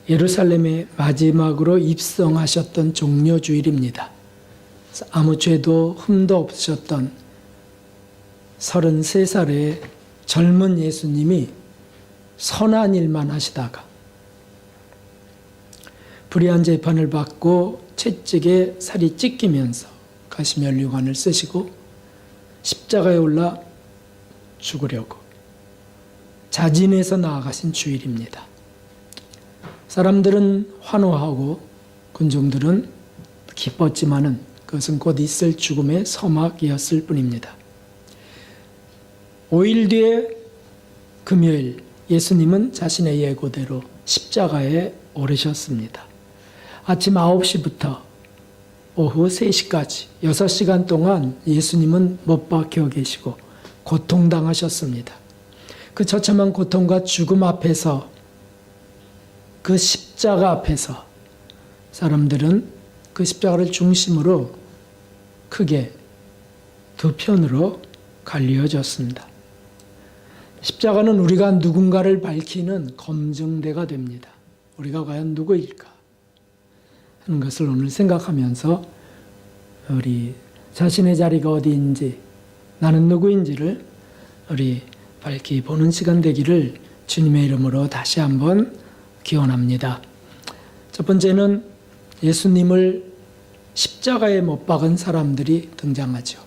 예루살렘에 마지막으로 입성하셨던 종려주일입니다. 아무 죄도 흠도 없으셨던 33살의 젊은 예수님이 선한 일만 하시다가 불의한 재판을 받고 채찍에 살이 찢기면서 가시면류관을 쓰시고 십자가에 올라 죽으려고 자진해서 나아가신 주일입니다. 사람들은 환호하고 군중들은 기뻤지만은 그것은 곧 있을 죽음의 서막이었을 뿐입니다. 5일 뒤에 금요일 예수님은 자신의 예고대로 십자가에 오르셨습니다. 아침 9시부터 오후 3시까지 6시간 동안 예수님은 못 박혀 계시고 고통당하셨습니다. 그 처참한 고통과 죽음 앞에서, 그 십자가 앞에서 사람들은 그 십자가를 중심으로 크게 두 편으로 갈리어졌습니다. 십자가는 우리가 누군가를 밝히는 검증대가 됩니다. 우리가 과연 누구일까 하는 것을 오늘 생각하면서 우리 자신의 자리가 어디인지, 나는 누구인지를 우리 밝히 보는 시간 되기를 주님의 이름으로 다시 한번 기원합니다. 첫 번째는 예수님을 십자가에 못 박은 사람들이 등장하죠.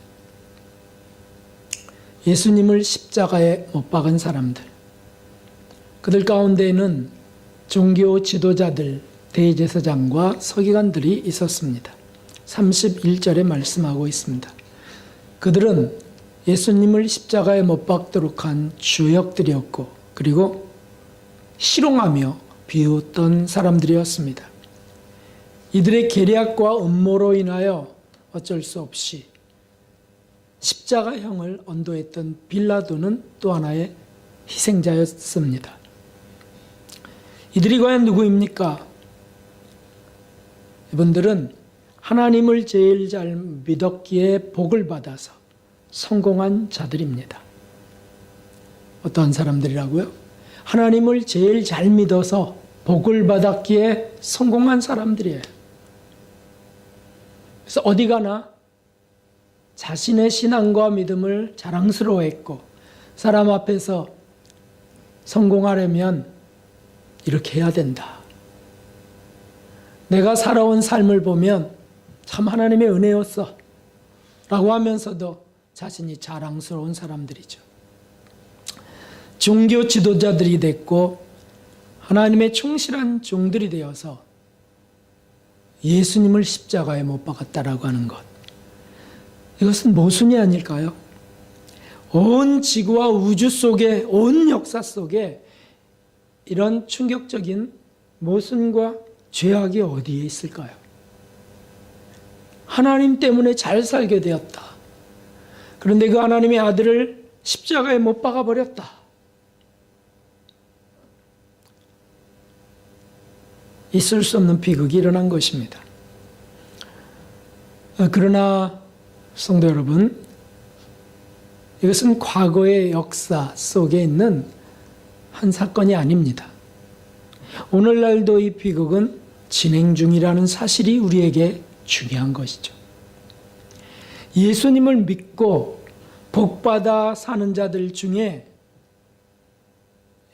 예수님을 십자가에 못 박은 사람들. 그들 가운데에는 종교 지도자들, 대제사장과 서기관들이 있었습니다. 31절에 말씀하고 있습니다. 그들은 예수님을 십자가에 못 박도록 한 주역들이었고, 그리고 희롱하며 비웃던 사람들이었습니다. 이들의 계략과 음모로 인하여 어쩔 수 없이 십자가형을 언도했던 빌라도는 또 하나의 희생자였습니다. 이들이 과연 누구입니까? 이분들은 하나님을 제일 잘 믿었기에 복을 받아서 성공한 자들입니다. 어떠한 사람들이라고요? 하나님을 제일 잘 믿어서 복을 받았기에 성공한 사람들이에요. 그래서 어디 가나 자신의 신앙과 믿음을 자랑스러워했고, 사람 앞에서 성공하려면 이렇게 해야 된다. 내가 살아온 삶을 보면 참 하나님의 은혜였어 라고 하면서도 자신이 자랑스러운 사람들이죠. 종교 지도자들이 됐고 하나님의 충실한 종들이 되어서 예수님을 십자가에 못 박았다라고 하는 것, 이것은 모순이 아닐까요? 온 지구와 우주 속에, 온 역사 속에 이런 충격적인 모순과 죄악이 어디에 있을까요? 하나님 때문에 잘 살게 되었다. 그런데 그 하나님의 아들을 십자가에 못 박아버렸다. 있을 수 없는 비극이 일어난 것입니다. 그러나 성도 여러분, 이것은 과거의 역사 속에 있는 한 사건이 아닙니다. 오늘날도 이 비극은 진행 중이라는 사실이 우리에게 중요한 것이죠. 예수님을 믿고 복받아 사는 자들 중에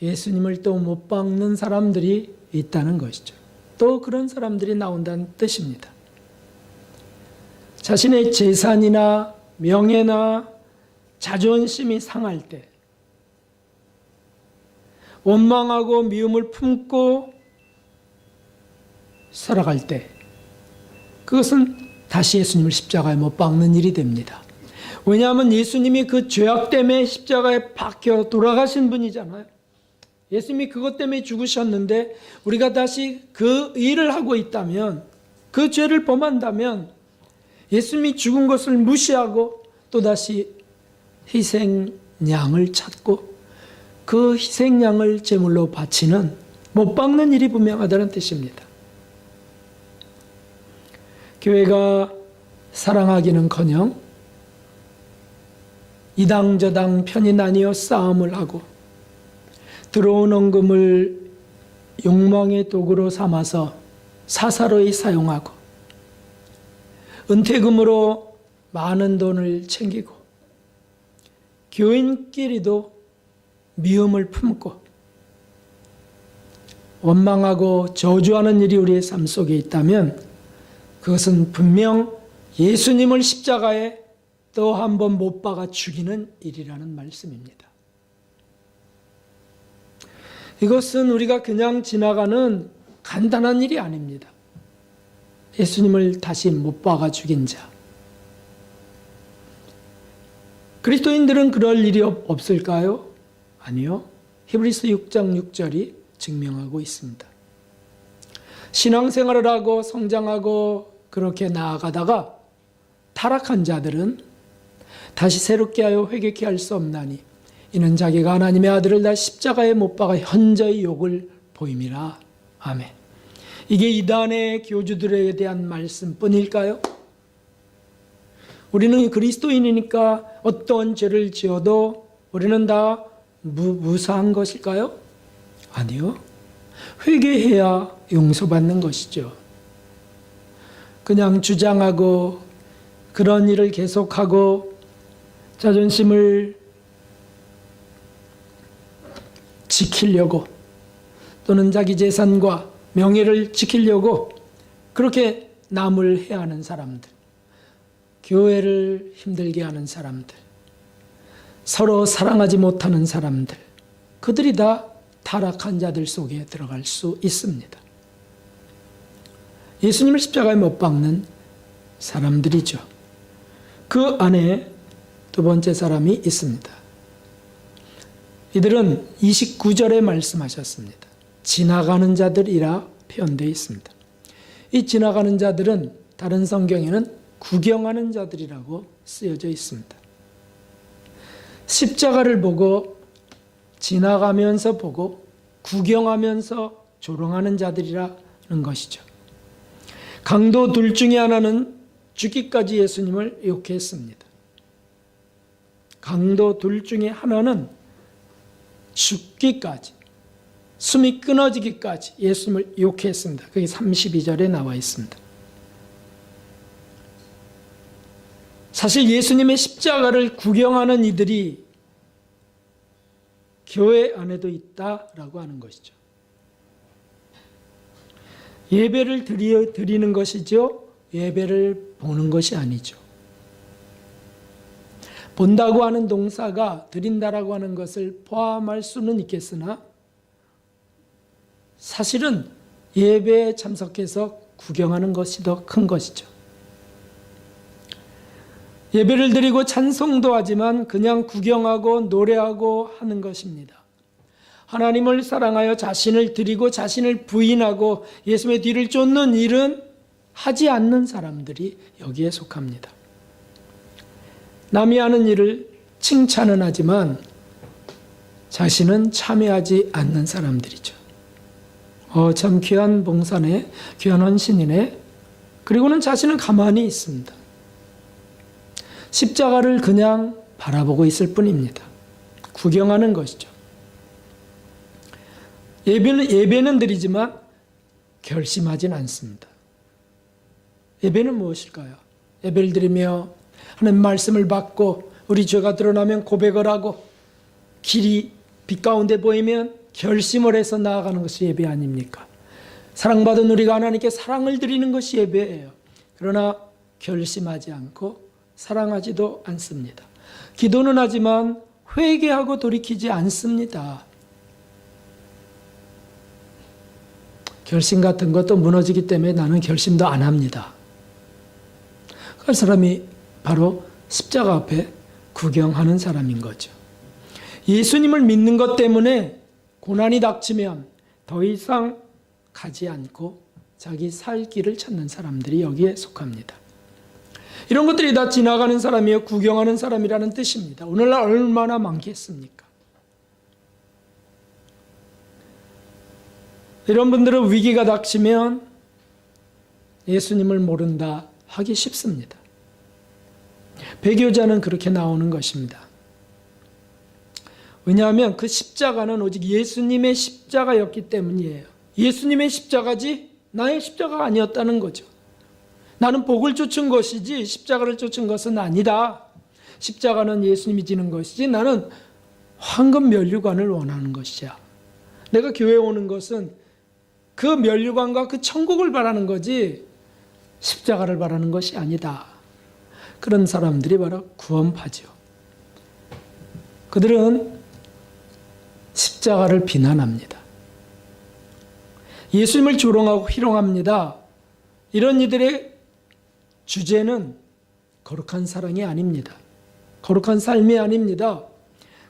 예수님을 또 못 박는 사람들이 있다는 것이죠. 또 그런 사람들이 나온다는 뜻입니다. 자신의 재산이나 명예나 자존심이 상할 때, 원망하고 미움을 품고 살아갈 때, 그것은 다시 예수님을 십자가에 못 박는 일이 됩니다. 왜냐하면 예수님이 그 죄악 때문에 십자가에 박혀 돌아가신 분이잖아요. 예수님이 그것 때문에 죽으셨는데 우리가 다시 그 일을 하고 있다면, 그 죄를 범한다면 예수님이 죽은 것을 무시하고 또다시 희생양을 찾고 그 희생양을 제물로 바치는, 못 박는 일이 분명하다는 뜻입니다. 교회가 사랑하기는커녕 이당저당 편이 나뉘어 싸움을 하고 들어온 헌금을 욕망의 도구로 삼아서 사사로이 사용하고 은퇴금으로 많은 돈을 챙기고 교인끼리도 미움을 품고 원망하고 저주하는 일이 우리의 삶 속에 있다면 그것은 분명 예수님을 십자가에 또 한 번 못 박아 죽이는 일이라는 말씀입니다. 이것은 우리가 그냥 지나가는 간단한 일이 아닙니다. 예수님을 다시 못 박아 죽인 자. 그리스도인들은 그럴 일이 없을까요? 아니요. 히브리서 6장 6절이 증명하고 있습니다. 신앙생활을 하고 성장하고 그렇게 나아가다가 타락한 자들은 다시 새롭게 하여 회개케 할 수 없나니 이는 자기가 하나님의 아들을 다 십자가에 못 박아 현저히 욕을 보임이라. 아멘. 이게 이단의 교주들에 대한 말씀뿐일까요? 우리는 그리스도인이니까 어떤 죄를 지어도 우리는 다 무사한 것일까요? 아니요. 회개해야 용서받는 것이죠. 그냥 주장하고 그런 일을 계속하고 자존심을 지키려고 또는 자기 재산과 명예를 지키려고 그렇게 남을 해하는 사람들, 교회를 힘들게 하는 사람들, 서로 사랑하지 못하는 사람들, 그들이 다 타락한 자들 속에 들어갈 수 있습니다. 예수님을 십자가에 못 박는 사람들이죠. 그 안에 두 번째 사람이 있습니다. 이들은 29절에 말씀하셨습니다. 지나가는 자들이라 표현되어 있습니다. 이 지나가는 자들은 다른 성경에는 구경하는 자들이라고 쓰여져 있습니다. 십자가를 보고 지나가면서 보고 구경하면서 조롱하는 자들이라는 것이죠. 강도 둘 중에 하나는 죽기까지 예수님을 욕했습니다. 강도 둘 중에 하나는 죽기까지, 숨이 끊어지기까지 예수님을 욕했습니다. 그게 32절에 나와 있습니다. 사실 예수님의 십자가를 구경하는 이들이 교회 안에도 있다라고 하는 것이죠. 예배를 드리는 것이죠. 예배를 보는 것이 아니죠. 본다고 하는 동사가 드린다라고 하는 것을 포함할 수는 있겠으나 사실은 예배에 참석해서 구경하는 것이 더 큰 것이죠. 예배를 드리고 찬송도 하지만 그냥 구경하고 노래하고 하는 것입니다. 하나님을 사랑하여 자신을 드리고 자신을 부인하고 예수님의 뒤를 쫓는 일은 하지 않는 사람들이 여기에 속합니다. 남이 하는 일을 칭찬은 하지만 자신은 참여하지 않는 사람들이죠. 참 귀한 봉사네, 귀한 헌신이네. 그리고는 자신은 가만히 있습니다. 십자가를 그냥 바라보고 있을 뿐입니다. 구경하는 것이죠. 예배는 드리지만 결심하진 않습니다. 예배는 무엇일까요? 예배를 드리며 하나님 말씀을 받고 우리 죄가 드러나면 고백을 하고 길이 빛 가운데 보이면 결심을 해서 나아가는 것이 예배 아닙니까? 사랑받은 우리가 하나님께 사랑을 드리는 것이 예배예요. 그러나 결심하지 않고 사랑하지도 않습니다. 기도는 하지만 회개하고 돌이키지 않습니다. 결심 같은 것도 무너지기 때문에 나는 결심도 안 합니다. 그 사람이 바로 십자가 앞에 구경하는 사람인 거죠. 예수님을 믿는 것 때문에 고난이 닥치면 더 이상 가지 않고 자기 살 길을 찾는 사람들이 여기에 속합니다. 이런 것들이 다 지나가는 사람이요, 구경하는 사람이라는 뜻입니다. 오늘날 얼마나 많겠습니까? 이런 분들은 위기가 닥치면 예수님을 모른다 하기 쉽습니다. 배교자는 그렇게 나오는 것입니다. 왜냐하면 그 십자가는 오직 예수님의 십자가였기 때문이에요. 예수님의 십자가지 나의 십자가가 아니었다는 거죠. 나는 복을 쫓은 것이지 십자가를 쫓은 것은 아니다. 십자가는 예수님이 지는 것이지 나는 황금 면류관을 원하는 것이야. 내가 교회에 오는 것은 그 면류관과 그 천국을 바라는 거지 십자가를 바라는 것이 아니다. 그런 사람들이 바로 구원파죠. 그들은 십자가를 비난합니다. 예수님을 조롱하고 희롱합니다. 이런 이들의 주제는 거룩한 사랑이 아닙니다. 거룩한 삶이 아닙니다.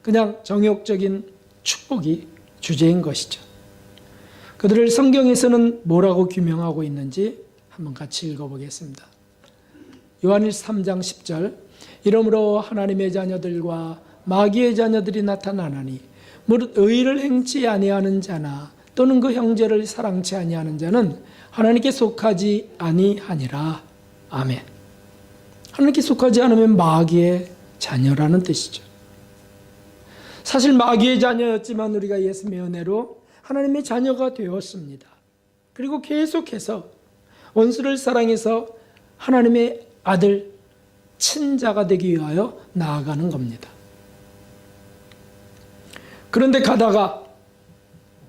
그냥 정욕적인 축복이 주제인 것이죠. 그들을 성경에서는 뭐라고 규명하고 있는지 한번 같이 읽어보겠습니다. 요한일서 3장 10절 이러므로 하나님의 자녀들과 마귀의 자녀들이 나타나나니 무릇 의를 행치 아니하는 자나 또는 그 형제를 사랑치 아니하는 자는 하나님께 속하지 아니하니라. 아멘. 하나님께 속하지 않으면 마귀의 자녀라는 뜻이죠. 사실 마귀의 자녀였지만 우리가 예수님의 은혜로 하나님의 자녀가 되었습니다. 그리고 계속해서 원수를 사랑해서 하나님의 아들, 친자가 되기 위하여 나아가는 겁니다. 그런데 가다가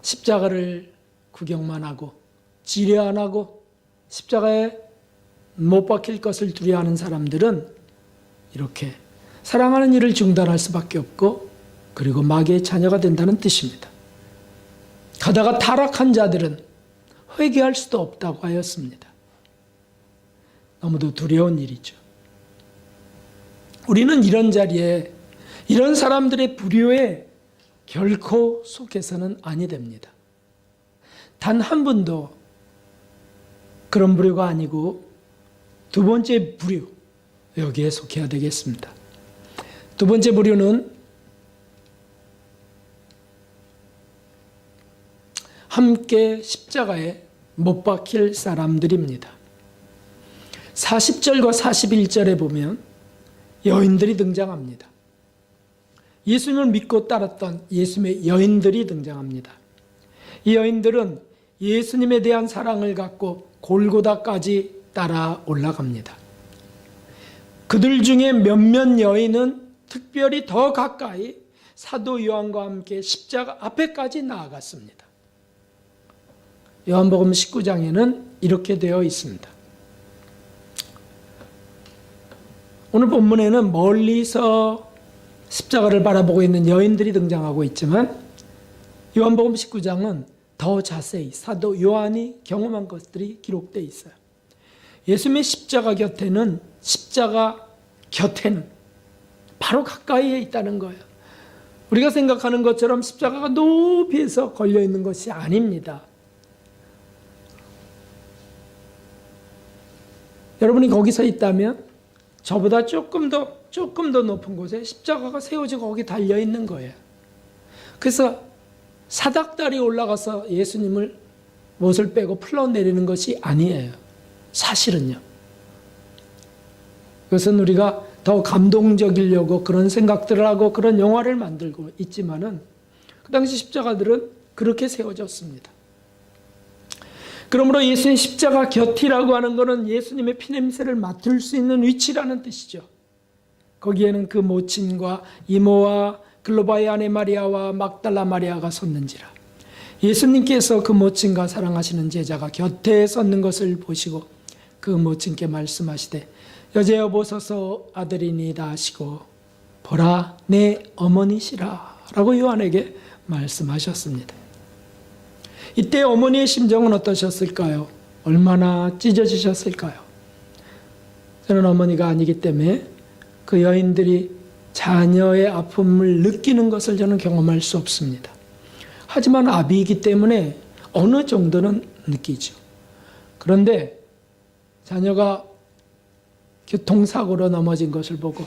십자가를 구경만 하고 지뢰 안 하고 십자가에 못 박힐 것을 두려워하는 사람들은 이렇게 사랑하는 일을 중단할 수밖에 없고 그리고 마귀의 자녀가 된다는 뜻입니다. 가다가 타락한 자들은 회개할 수도 없다고 하였습니다. 너무도 두려운 일이죠. 우리는 이런 자리에 이런 사람들의 불효에 결코 속해서는 아니 됩니다. 단 한 분도 그런 불효가 아니고 두 번째 불효, 여기에 속해야 되겠습니다. 두 번째 불효는 함께 십자가에 못 박힐 사람들입니다. 40절과 41절에 보면 여인들이 등장합니다. 예수님을 믿고 따랐던 예수님의 여인들이 등장합니다. 이 여인들은 예수님에 대한 사랑을 갖고 골고다까지 따라 올라갑니다. 그들 중에 몇몇 여인은 특별히 더 가까이 사도 요한과 함께 십자가 앞에까지 나아갔습니다. 요한복음 19장에는 이렇게 되어 있습니다. 오늘 본문에는 멀리서 십자가를 바라보고 있는 여인들이 등장하고 있지만 요한복음 19장은 더 자세히 사도 요한이 경험한 것들이 기록되어 있어요. 예수님의 십자가 곁에는 바로 가까이에 있다는 거예요. 우리가 생각하는 것처럼 십자가가 높이에서 걸려 있는 것이 아닙니다. 여러분이 거기 서 있다면 저보다 조금 더 높은 곳에 십자가가 세워지고 거기 달려 있는 거예요. 그래서 사닥다리 올라가서 예수님을 못을 빼고 풀어내리는 것이 아니에요. 사실은요. 그것은 우리가 더 감동적이려고 그런 생각들을 하고 그런 영화를 만들고 있지만은 그 당시 십자가들은 그렇게 세워졌습니다. 그러므로 예수님 십자가 곁이라고 하는 것은 예수님의 피냄새를 맡을 수 있는 위치라는 뜻이죠. 거기에는 그 모친과 이모와 글로바의 아내 마리아와 막달라 마리아가 섰는지라. 예수님께서 그 모친과 사랑하시는 제자가 곁에 섰는 것을 보시고 그 모친께 말씀하시되 여자여 보소서 아들이니이다 하시고 보라 내 어머니시라 라고 요한에게 말씀하셨습니다. 이때 어머니의 심정은 어떠셨을까요? 얼마나 찢어지셨을까요? 저는 어머니가 아니기 때문에 그 여인들이 자녀의 아픔을 느끼는 것을 저는 경험할 수 없습니다. 하지만 아비이기 때문에 어느 정도는 느끼죠. 그런데 자녀가 교통사고로 넘어진 것을 보고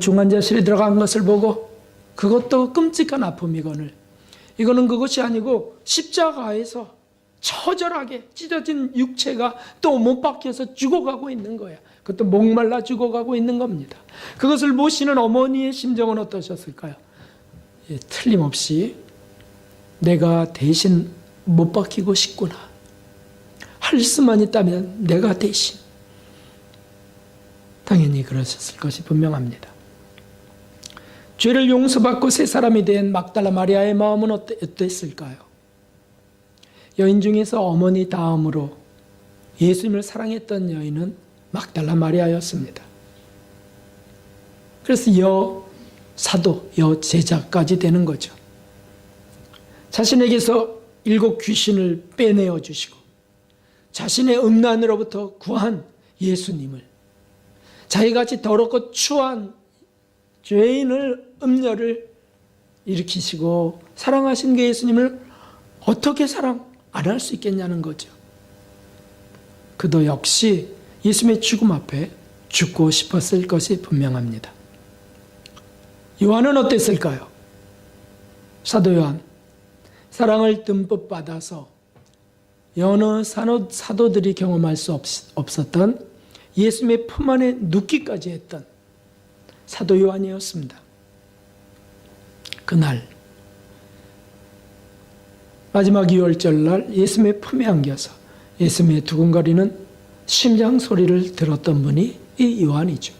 중환자실에 들어간 것을 보고 그것도 끔찍한 아픔이거늘 이거는 그것이 아니고 십자가에서 처절하게 찢어진 육체가 또 못 박혀서 죽어가고 있는 거야. 그것도 목말라 죽어가고 있는 겁니다. 그것을 보시는 어머니의 심정은 어떠셨을까요? 예, 틀림없이 내가 대신 못 박히고 싶구나. 할 수만 있다면 내가 대신. 당연히 그러셨을 것이 분명합니다. 죄를 용서받고 새 사람이 된 막달라 마리아의 마음은 어땠을까요? 여인 중에서 어머니 다음으로 예수님을 사랑했던 여인은 막달라 마리아였습니다. 그래서 여사도, 여제자까지 되는 거죠. 자신에게서 7 귀신을 빼내어 주시고 자신의 음란으로부터 구한 예수님을, 자기같이 더럽고 추한 죄인을, 음녀를 일으키시고 사랑하신 그 예수님을 어떻게 사랑 안 할 수 있겠냐는 거죠. 그도 역시 예수님의 죽음 앞에 죽고 싶었을 것이 분명합니다. 요한은 어땠을까요? 사도 요한, 사랑을 듬뿍 받아서 여느 사도들이 경험할 수 없었던 예수님의 품 안에 눕기까지 했던 사도 요한이었습니다. 그날 마지막 유월절날 예수님의 품에 안겨서 예수님의 두근거리는 심장 소리를 들었던 분이 이 요한이죠.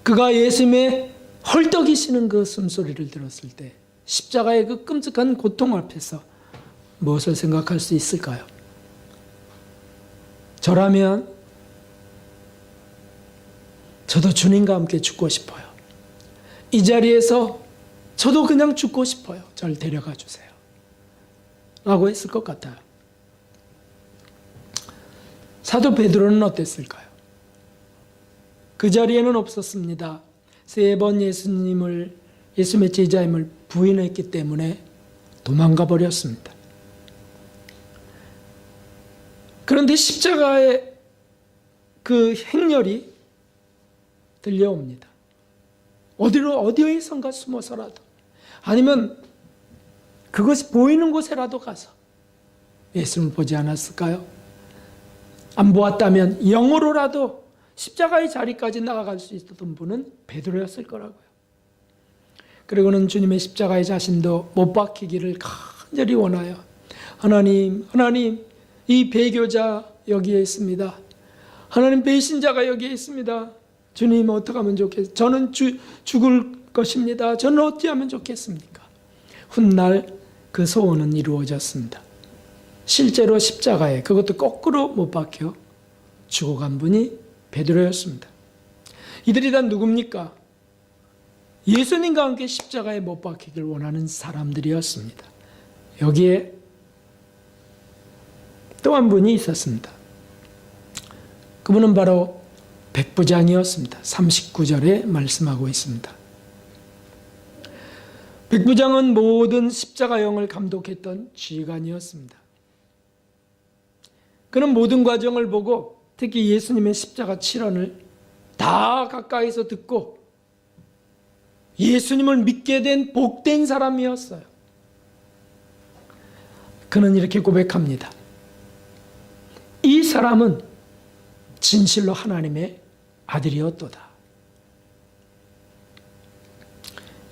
그가 예수님의 헐떡이시는 그 숨소리를 들었을 때 십자가의 그 끔찍한 고통 앞에서 무엇을 생각할 수 있을까요? 저라면 저도 주님과 함께 죽고 싶어요. 이 자리에서 저도 그냥 죽고 싶어요. 저를 데려가 주세요. 라고 했을 것 같아요. 사도 베드로는 어땠을까요? 그 자리에는 없었습니다. 3번 예수님의 제자임을 부인했기 때문에 도망가 버렸습니다. 그런데 십자가의 그 행렬이 들려옵니다. 어디에선가 숨어서라도, 아니면 그것이 보이는 곳에라도 가서 예수님을 보지 않았을까요? 안 보았다면 영으로라도 십자가의 자리까지 나아갈 수 있었던 분은 베드로였을 거라고요. 그리고는 주님의 십자가의 자신도 못 박히기를 간절히 원하여 하나님, 이 배교자 여기에 있습니다. 하나님, 배신자가 여기에 있습니다. 주님, 어떻게 하면 좋겠습니까? 저는 죽을 것입니다. 저는 어찌하면 좋겠습니까? 훗날 그 소원은 이루어졌습니다. 실제로 십자가에, 그것도 거꾸로 못 박혀 죽어간 분이 베드로였습니다. 이들이 다 누굽니까? 예수님과 함께 십자가에 못 박히길 원하는 사람들이었습니다. 여기에 또 한 분이 있었습니다. 그분은 바로 백부장이었습니다. 39절에 말씀하고 있습니다. 백부장은 모든 십자가형을 감독했던 지휘관이었습니다. 그는 모든 과정을 보고 특히 예수님의 십자가 칠언을 다 가까이서 듣고 예수님을 믿게 된 복된 사람이었어요. 그는 이렇게 고백합니다. 이 사람은 진실로 하나님의 아들이었도다.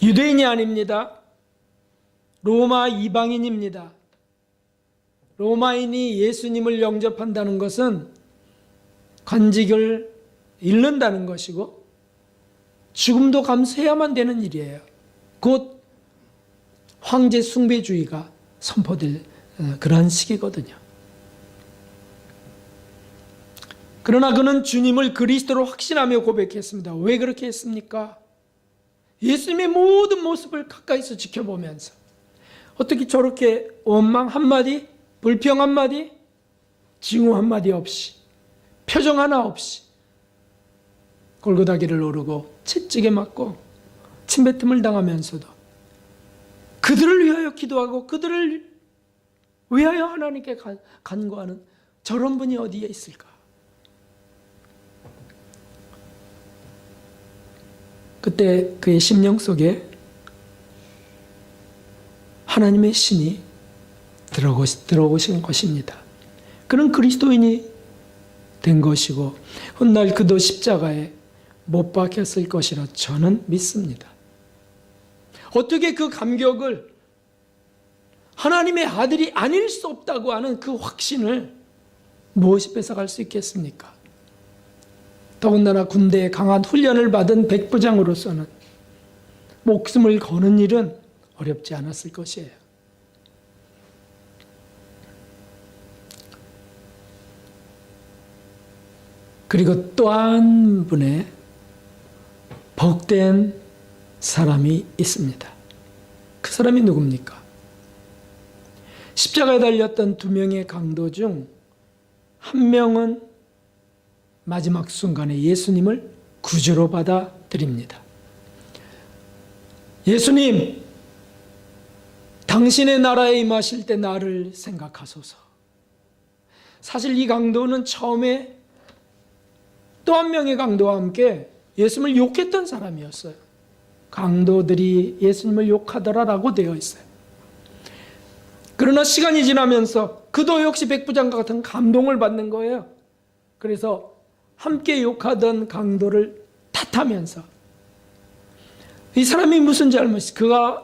유대인이 아닙니다. 로마 이방인입니다. 로마인이 예수님을 영접한다는 것은 관직을 잃는다는 것이고 죽음도 감수해야만 되는 일이에요. 곧 황제 숭배주의가 선포될 그런 시기거든요. 그러나 그는 주님을 그리스도로 확신하며 고백했습니다. 왜 그렇게 했습니까? 예수님의 모든 모습을 가까이서 지켜보면서 어떻게 저렇게 원망 한마디, 불평 한마디, 징후 한마디 없이, 표정 하나 없이 골고다 길을 오르고 채찍에 맞고 침뱉음을 당하면서도 그들을 위하여 기도하고 그들을 위하여 하나님께 간구하는 저런 분이 어디에 있을까? 그때 그의 심령 속에 하나님의 신이 들어오신 것입니다. 그는 그리스도인이 된 것이고 훗날 그도 십자가에 못 박혔을 것이라 저는 믿습니다. 어떻게 그 감격을 하나님의 아들이 아닐 수 없다고 하는 그 확신을 무엇이 뺏어갈 수 있겠습니까? 더군다나 군대에 강한 훈련을 받은 백부장으로서는 목숨을 거는 일은 어렵지 않았을 것이에요. 그리고 또 한 분의 복된 사람이 있습니다. 그 사람이 누굽니까? 십자가에 달렸던 두 명의 강도 중 한 명은 마지막 순간에 예수님을 구주로 받아들입니다. 예수님, 당신의 나라에 임하실 때 나를 생각하소서. 사실 이 강도는 처음에 또 한 명의 강도와 함께 예수님을 욕했던 사람이었어요. 강도들이 예수님을 욕하더라라고 되어 있어요. 그러나 시간이 지나면서 그도 역시 백부장과 같은 감동을 받는 거예요. 그래서 함께 욕하던 강도를 탓하면서 이 사람이 무슨 잘못이,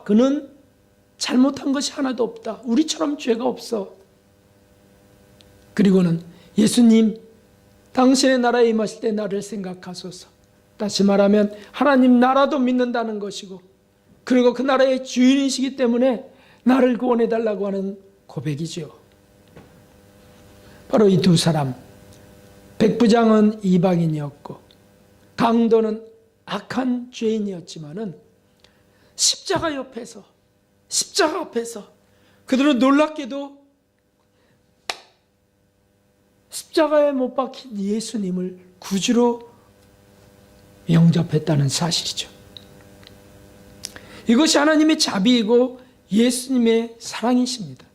그는 잘못한 것이 하나도 없다. 우리처럼 죄가 없어. 그리고는 예수님, 당신의 나라에 임하실 때 나를 생각하소서. 다시 말하면 하나님 나라도 믿는다는 것이고, 그리고 그 나라의 주인이시기 때문에 나를 구원해달라고 하는 고백이죠. 바로 이 두 사람, 백부장은 이방인이었고 강도는 악한 죄인이었지만은 십자가 앞에서 그들은 놀랍게도 십자가에 못 박힌 예수님을 구주로 영접했다는 사실이죠. 이것이 하나님의 자비이고 예수님의 사랑이십니다.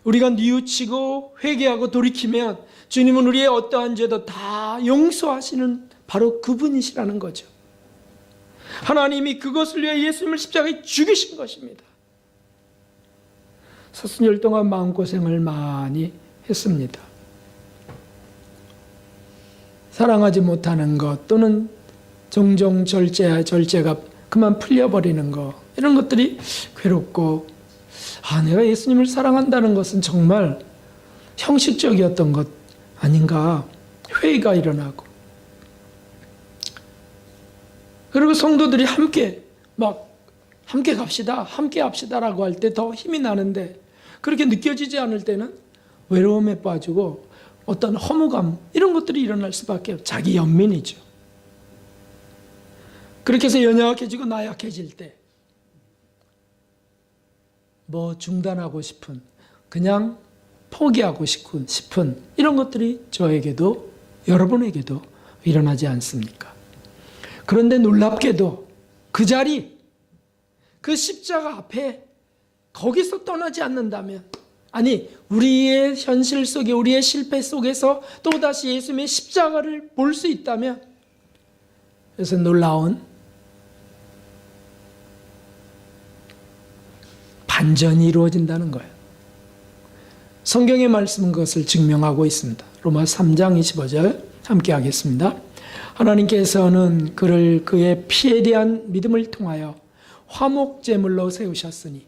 우리가 뉘우치고 회개하고 돌이키면 주님은 우리의 어떠한 죄도 다 용서하시는 바로 그분이시라는 거죠. 하나님이 그것을 위해 예수님을 십자가에 죽이신 것입니다. 사순절 동안 마음고생을 많이 했습니다. 사랑하지 못하는 것, 또는 종종 절제가 그만 풀려버리는 것, 이런 것들이 괴롭고, 내가 예수님을 사랑한다는 것은 정말 형식적이었던 것 아닌가, 회의가 일어나고, 그리고 성도들이 함께 갑시다, 함께 합시다라고 할 때 더 힘이 나는데, 그렇게 느껴지지 않을 때는 외로움에 빠지고 어떤 허무감, 이런 것들이 일어날 수밖에 없어요. 자기 연민이죠. 그렇게 해서 연약해지고 나약해질 때 중단하고 싶은, 그냥 포기하고 싶은 이런 것들이 저에게도 여러분에게도 일어나지 않습니까? 그런데 놀랍게도 그 자리, 그 십자가 앞에 거기서 떠나지 않는다면, 우리의 현실 속에, 우리의 실패 속에서 또다시 예수님의 십자가를 볼 수 있다면, 그래서 놀라운 반전이 이루어진다는 거예요. 성경의 말씀은 그것을 증명하고 있습니다. 로마서 3장 25절 함께 하겠습니다. 하나님께서는 그를 그의 피에 대한 믿음을 통하여 화목제물로 세우셨으니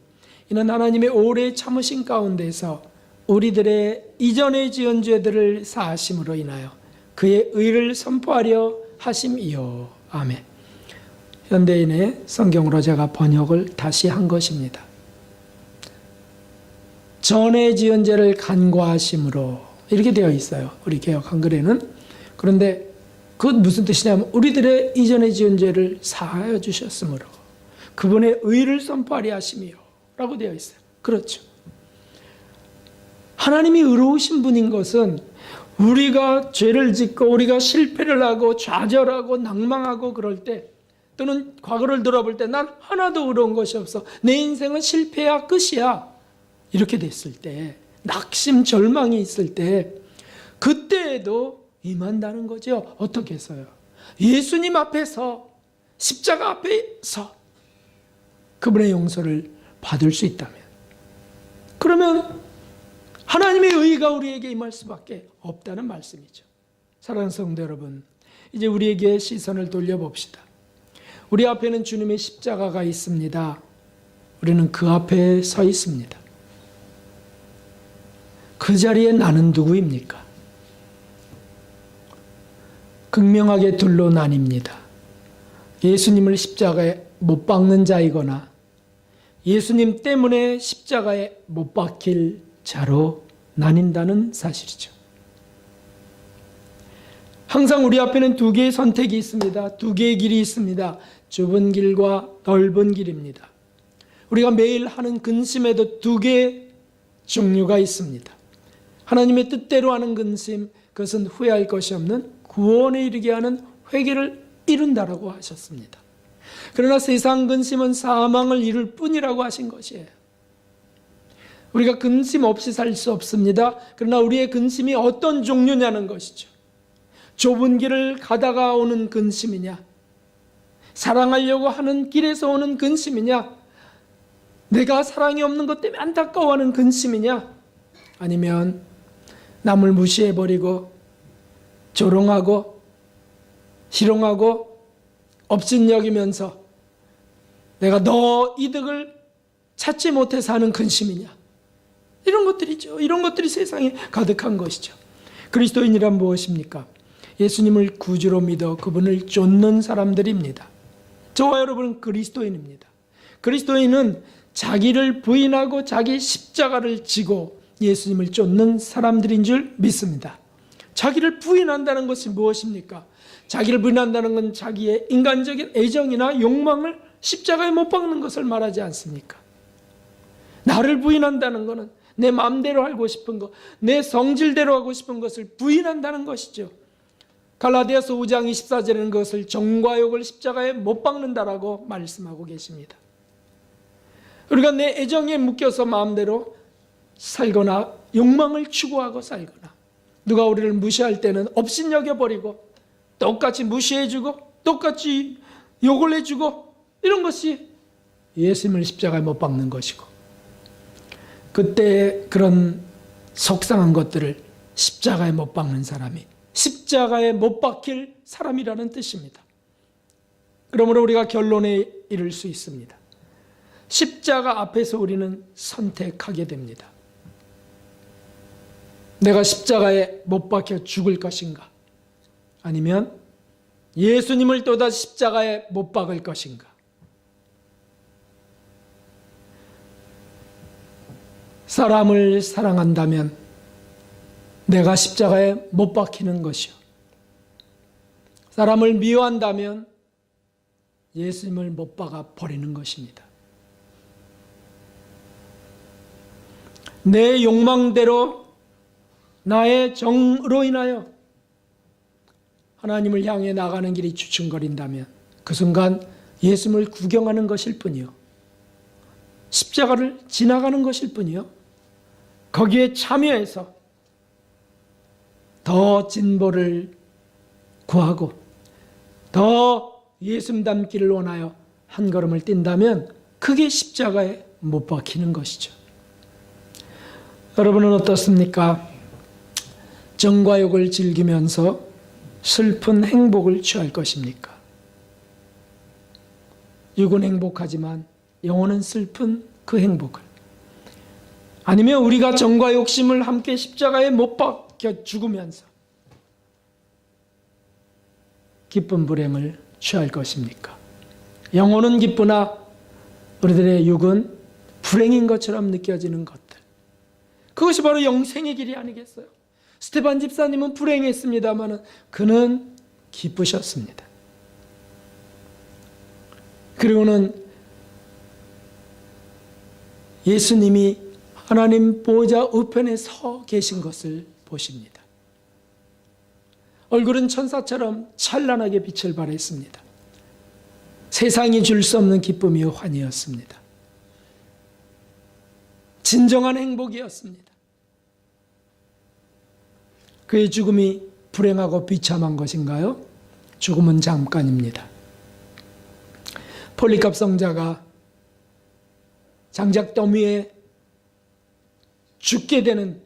이는 하나님의 오래 참으신 가운데서 우리들의 이전에 지은 죄들을 사하심으로 인하여 그의 의를 선포하려 하심이요. 아멘. 현대인의 성경으로 제가 번역을 다시 한 것입니다. 전에 지은 죄를 간과하심으로 이렇게 되어 있어요. 우리 개역 한글에는. 그런데 그건 무슨 뜻이냐면 우리들의 이전에 지은 죄를 사하여 주셨으므로 그분의 의를 선포하려 하심이요 라고 되어 있어요. 그렇죠. 하나님이 의로우신 분인 것은 우리가 죄를 짓고 우리가 실패를 하고 좌절하고 낭망하고 그럴 때, 또는 과거를 돌아볼 때 난 하나도 의로운 것이 없어, 내 인생은 실패야 끝이야, 이렇게 됐을 때, 낙심 절망이 있을 때, 그때에도 임한다는 거죠. 어떻게 해서요? 예수님 앞에서, 십자가 앞에서 그분의 용서를 받을 수 있다면, 그러면 하나님의 의가 우리에게 임할 수밖에 없다는 말씀이죠. 사랑하는 성도 여러분, 이제 우리에게 시선을 돌려봅시다. 우리 앞에는 주님의 십자가가 있습니다. 우리는 그 앞에 서 있습니다. 그 자리에 나는 누구입니까? 극명하게 둘로 나뉩니다. 예수님을 십자가에 못 박는 자이거나 예수님 때문에 십자가에 못 박힐 자로 나뉜다는 사실이죠. 항상 우리 앞에는 두 개의 선택이 있습니다. 두 개의 길이 있습니다. 좁은 길과 넓은 길입니다. 우리가 매일 하는 근심에도 두 개의 종류가 있습니다. 하나님의 뜻대로 하는 근심, 그것은 후회할 것이 없는 구원에 이르게 하는 회개를 이룬다라고 하셨습니다. 그러나 세상 근심은 사망을 이룰 뿐이라고 하신 것이에요. 우리가 근심 없이 살 수 없습니다. 그러나 우리의 근심이 어떤 종류냐는 것이죠. 좁은 길을 가다가 오는 근심이냐, 사랑하려고 하는 길에서 오는 근심이냐, 내가 사랑이 없는 것 때문에 안타까워하는 근심이냐, 아니면 남을 무시해버리고 조롱하고 희롱하고 업신여기면서 내가 너 이득을 찾지 못해서 하는 근심이냐, 이런 것들이죠. 이런 것들이 세상에 가득한 것이죠. 그리스도인이란 무엇입니까? 예수님을 구주로 믿어 그분을 쫓는 사람들입니다. 저와 여러분은 그리스도인입니다. 그리스도인은 자기를 부인하고 자기 십자가를 지고 예수님을 쫓는 사람들인 줄 믿습니다. 자기를 부인한다는 것이 무엇입니까? 자기를 부인한다는 건 자기의 인간적인 애정이나 욕망을 십자가에 못 박는 것을 말하지 않습니까? 나를 부인한다는 것은 내 마음대로 하고 싶은 것, 내 성질대로 하고 싶은 것을 부인한다는 것이죠. 갈라디아서 5장 24절에는 그것을 정과 욕을 십자가에 못 박는다라고 말씀하고 계십니다. 우리가 내 애정에 묶여서 마음대로 살거나 욕망을 추구하고 살거나 누가 우리를 무시할 때는 업신여겨버리고 똑같이 무시해주고 똑같이 욕을 해주고 이런 것이 예수님을 십자가에 못 박는 것이고, 그때 그런 속상한 것들을 십자가에 못 박는 사람이 십자가에 못 박힐 사람이라는 뜻입니다. 그러므로 우리가 결론에 이를 수 있습니다. 십자가 앞에서 우리는 선택하게 됩니다. 내가 십자가에 못 박혀 죽을 것인가? 아니면 예수님을 또다시 십자가에 못 박을 것인가? 사람을 사랑한다면 내가 십자가에 못 박히는 것이요. 사람을 미워한다면 예수님을 못 박아 버리는 것입니다. 내 욕망대로 나의 정으로 인하여 하나님을 향해 나가는 길이 주춤거린다면 그 순간 예수님을 구경하는 것일 뿐이요, 십자가를 지나가는 것일 뿐이요, 거기에 참여해서 더 진보를 구하고 더 예수님 닮기를 원하여 한 걸음을 뛴다면 그게 십자가에 못 박히는 것이죠. 여러분은 어떻습니까? 정과 욕을 즐기면서 슬픈 행복을 취할 것입니까? 육은 행복하지만 영혼은 슬픈 그 행복을, 아니면 우리가 정과 욕심을 함께 십자가에 못 박혀 죽으면서 기쁜 불행을 취할 것입니까? 영혼은 기쁘나 우리들의 육은 불행인 것처럼 느껴지는 것들, 그것이 바로 영생의 길이 아니겠어요? 스테반 집사님은 불행했습니다만 그는 기쁘셨습니다. 그리고는 예수님이 하나님 보좌 우편에 서 계신 것을 보십니다. 얼굴은 천사처럼 찬란하게 빛을 발했습니다. 세상이 줄 수 없는 기쁨이요 환희였습니다. 진정한 행복이었습니다. 그의 죽음이 불행하고 비참한 것인가요? 죽음은 잠깐입니다. 폴리갑 성자가 장작 더미에 죽게 되는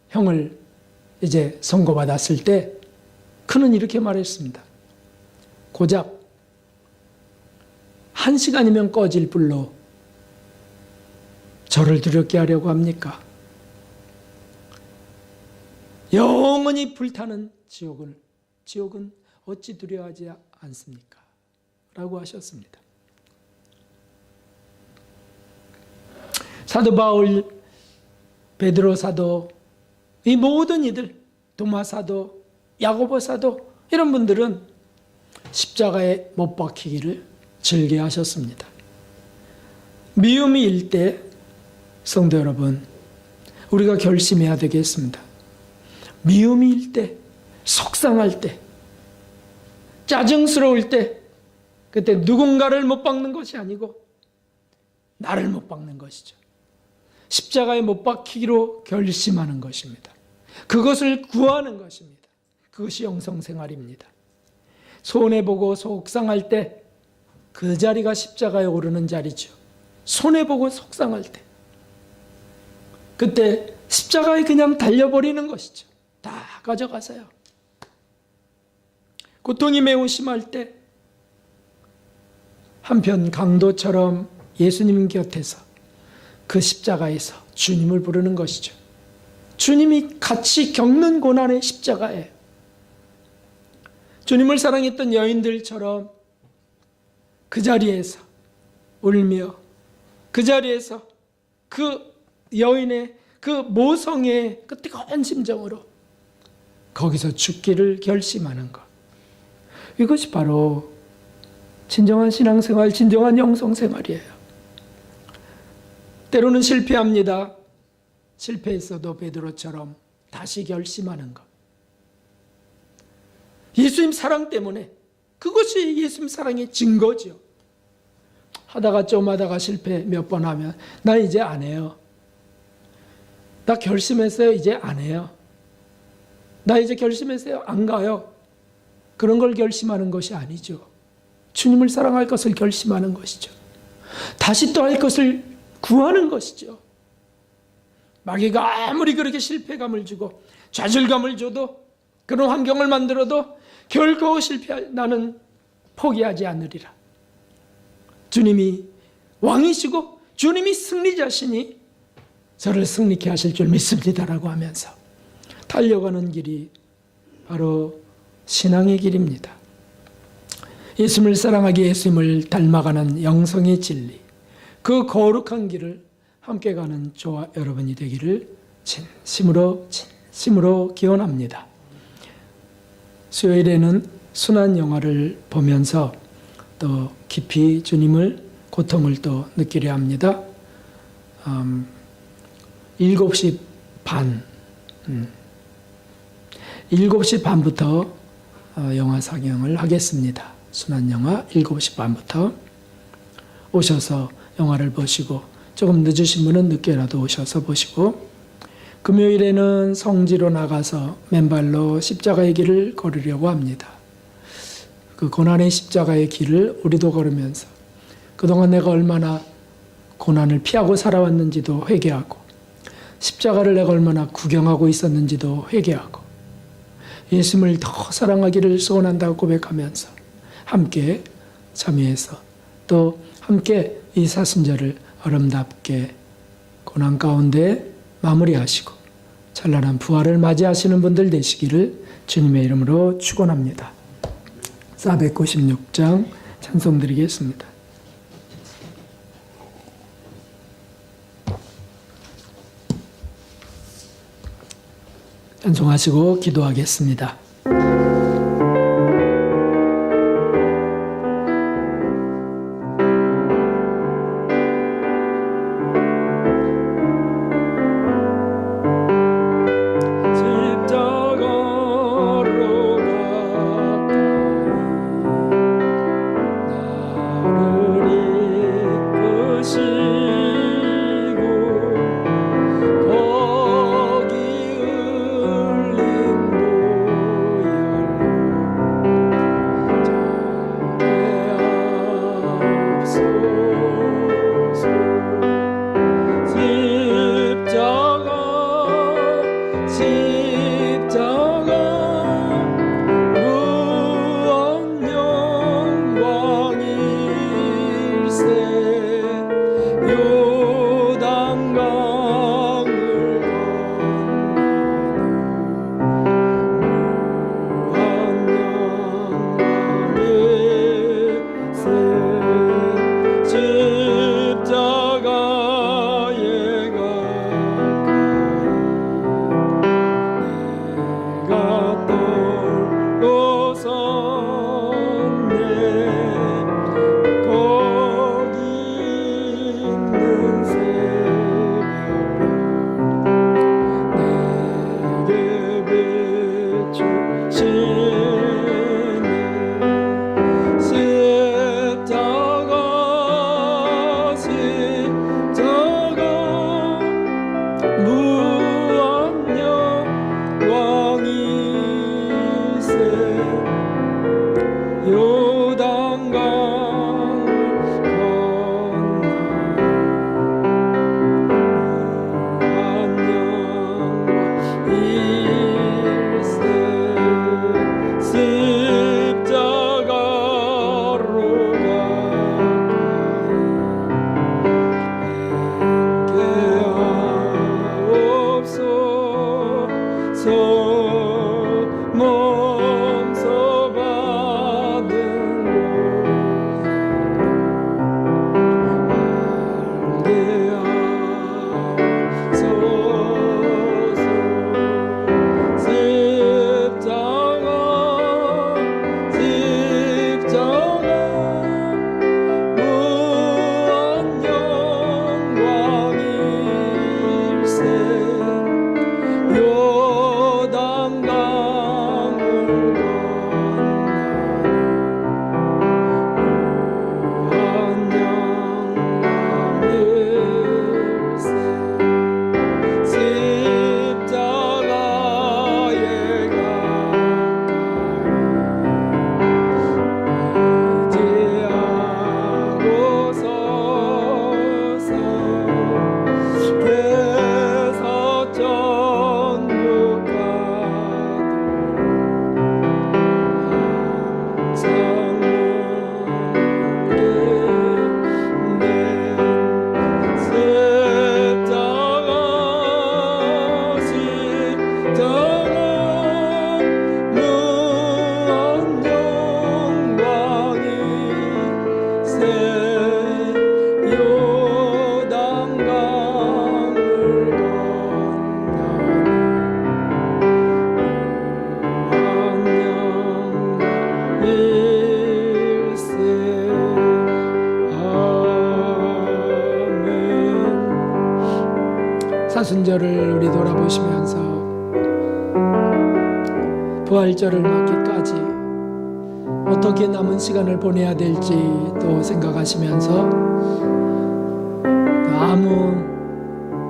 형을 이제 선고받았을 때 그는 이렇게 말했습니다. 고작 1시간이면 꺼질 불로 저를 두렵게 하려고 합니까? 영원히 불타는 지옥은 어찌 두려워하지 않습니까? 라고 하셨습니다. 사도 바울, 베드로 사도, 이 모든 이들, 도마 사도, 야고보 사도, 이런 분들은 십자가에 못 박히기를 즐겨하셨습니다. 미움이 일 때, 성도 여러분, 우리가 결심해야 되겠습니다. 미움이 일 때, 속상할 때, 짜증스러울 때, 그때 누군가를 못 박는 것이 아니고 나를 못 박는 것이죠. 십자가에 못 박히기로 결심하는 것입니다. 그것을 구하는 것입니다. 그것이 영성생활입니다. 손해보고 속상할 때 그 자리가 십자가에 오르는 자리죠. 손해보고 속상할 때 그때 십자가에 그냥 달려버리는 것이죠. 다 가져가세요. 고통이 매우 심할 때 한편 강도처럼 예수님 곁에서 그 십자가에서 주님을 부르는 것이죠. 주님이 같이 겪는 고난의 십자가예요. 주님을 사랑했던 여인들처럼 그 자리에서 울며 그 자리에서 그 여인의 그 모성의 그 뜨거운 심정으로 거기서 죽기를 결심하는 것. 이것이 바로 진정한 신앙생활, 진정한 영성생활이에요. 때로는 실패합니다. 실패했어도 베드로처럼 다시 결심하는 것. 예수님 사랑 때문에 그것이 예수님 사랑의 증거죠. 하다가 좀 하다가 실패 몇 번 하면 나 이제 안 해요. 나 결심했어요. 이제 안 해요. 나 이제 결심했어요. 안 가요. 그런 걸 결심하는 것이 아니죠. 주님을 사랑할 것을 결심하는 것이죠. 다시 또 할 것을 구하는 것이죠. 마귀가 아무리 그렇게 실패감을 주고 좌절감을 줘도 그런 환경을 만들어도 결코 나는 포기하지 않으리라. 주님이 왕이시고 주님이 승리자시니 저를 승리케 하실 줄 믿습니다라고 하면서 달려가는 길이 바로 신앙의 길입니다. 예수님을 사랑하기, 예수님을 닮아가는 영성의 진리, 그 거룩한 길을 함께 가는 저와 여러분이 되기를 진심으로 기원합니다. 수요일에는 순환 영화를 보면서 또 깊이 주님을 고통을 또 느끼려 합니다. 7시 반 7시 반부터 영화 상영을 하겠습니다. 순환 영화 7시 반부터 오셔서 영화를 보시고, 조금 늦으신 분은 늦게라도 오셔서 보시고, 금요일에는 성지로 나가서 맨발로 십자가의 길을 걸으려고 합니다. 그 고난의 십자가의 길을 우리도 걸으면서 그동안 내가 얼마나 고난을 피하고 살아왔는지도 회개하고, 십자가를 내가 얼마나 구경하고 있었는지도 회개하고, 예수님을 더 사랑하기를 소원한다고 고백하면서 함께 참여해서 또 함께 이 사순절을 아름답게 고난 가운데 마무리하시고 찬란한 부활을 맞이하시는 분들 되시기를 주님의 이름으로 축원합니다. 496장 찬송 드리겠습니다. 찬송하시고 기도하겠습니다. 사순절을 우리 돌아보시면서 부활절을 맞기까지 어떻게 남은 시간을 보내야 될지 또 생각하시면서 아무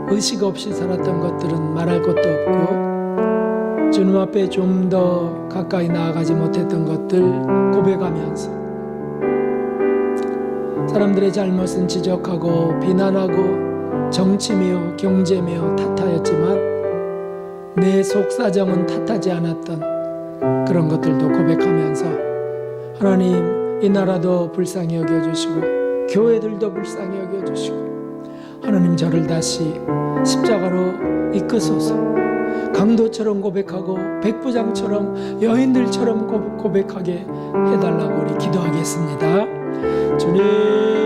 의식 없이 살았던 것들은 말할 것도 없고 주님 앞에 좀 더 가까이 나아가지 못했던 것들 고백하면서 사람들의 잘못은 지적하고 비난하고 정치며 경제며 탓하였지만 내 속사정은 탓하지 않았던 그런 것들도 고백하면서 하나님 이 나라도 불쌍히 여겨주시고 교회들도 불쌍히 여겨주시고 하나님 저를 다시 십자가로 이끄소서. 강도처럼 고백하고 백부장처럼 여인들처럼 고백하게 해달라고 우리 기도하겠습니다. 주님